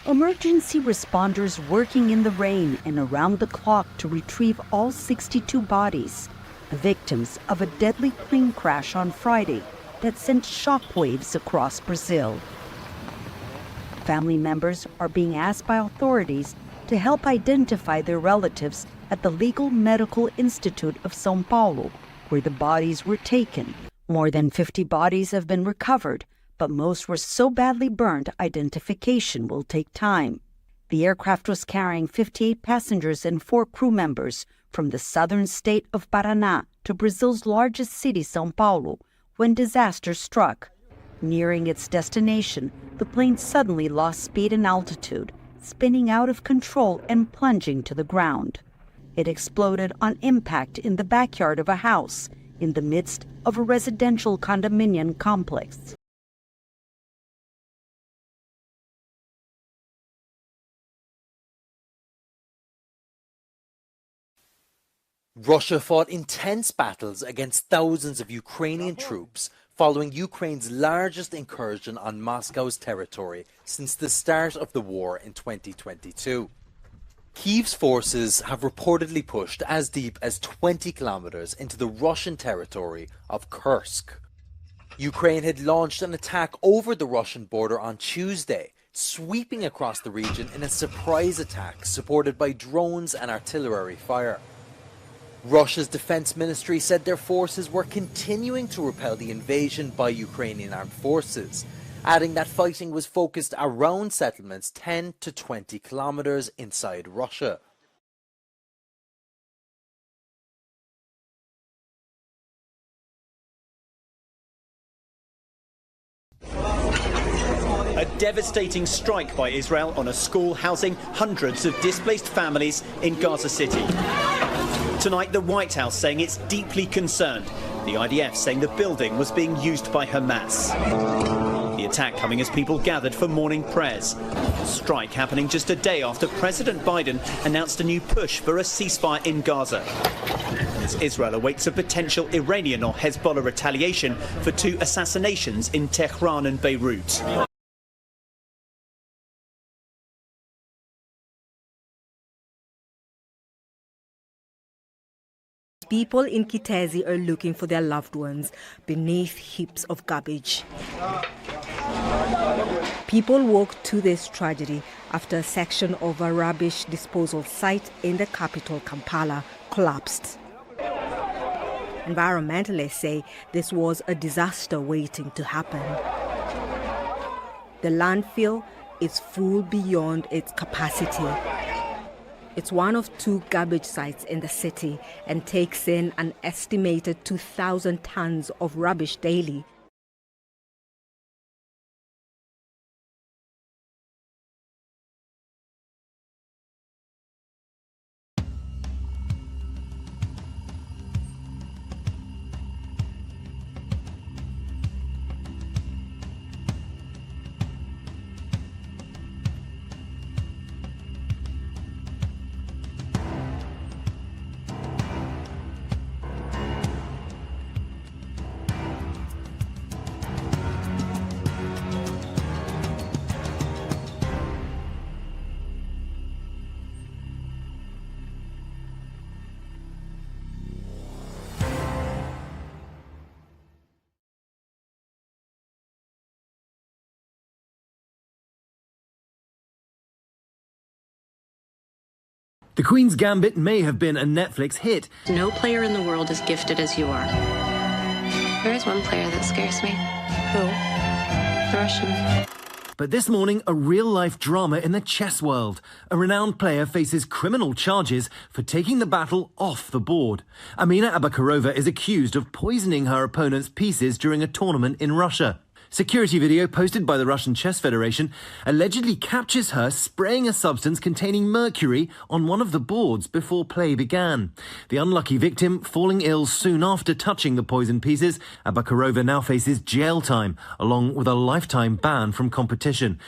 Emergency responders working in the rain and around the clock to retrieve all 62 bodies, victims of a deadly plane crash on Friday that sent shockwaves across Brazil. Family members are being asked by authorities to help identify their relatives at the Legal Medical Institute of Sao Paulo, where the bodies were taken. More than 50 bodies have been recovered, but most were so badly burned identification will take time. The aircraft was carrying 58 passengers and 4 crew members from the southern state of Paraná to Brazil's largest city, Sao Paulo, when disaster struck. Nearing its destination, the plane suddenly lost speed and altitude, spinning out of control and plunging to the ground. It exploded on impact in the backyard of a house in the midst of a residential condominium complex. Russia fought intense battles against thousands of Ukrainian troops following Ukraine's largest incursion on Moscow's territory since the start of the war in 2022. Kyiv's forces have reportedly pushed as deep as 20 kilometers into the Russian territory of Kursk. Ukraine had launched an attack over the Russian border on Tuesday, sweeping across the region in a surprise attack supported by drones and artillery fire. Russia's defense ministry said their forces were continuing to repel the invasion by Ukrainian armed forces, adding that fighting was focused around settlements 10 to 20 kilometers inside Russia. A devastating strike by Israel on a school housing hundreds of displaced families in Gaza City. Tonight, the White House saying it's deeply concerned. The IDF saying the building was being used by Hamas. The attack coming as people gathered for morning prayers. The strike happening just a day after President Biden announced a new push for a ceasefire in Gaza, as Israel awaits a potential Iranian or Hezbollah retaliation for 2 assassinations in Tehran and Beirut. People in Kitezi are looking for their loved ones beneath heaps of garbage. People walk to this tragedy after a section of a rubbish disposal site in the capital, Kampala, collapsed. Environmentalists say this was a disaster waiting to happen. The landfill is full beyond its capacity. It's one of 2 garbage sites in the city and takes in an estimated 2,000 tons of rubbish daily. The Queen's Gambit may have been a Netflix hit. No player in the world as gifted as you are. There is one player that scares me. Who? The Russian. But this morning, a real-life drama in the chess world. A renowned player faces criminal charges for taking the battle off the board. Amina Abakarova is accused of poisoning her opponent's pieces during a tournament in Russia. Security video posted by the Russian Chess Federation allegedly captures her spraying a substance containing mercury on one of the boards before play began. The unlucky victim falling ill soon after touching the poisoned pieces, Abakarova now faces jail time, along with a lifetime ban from competition.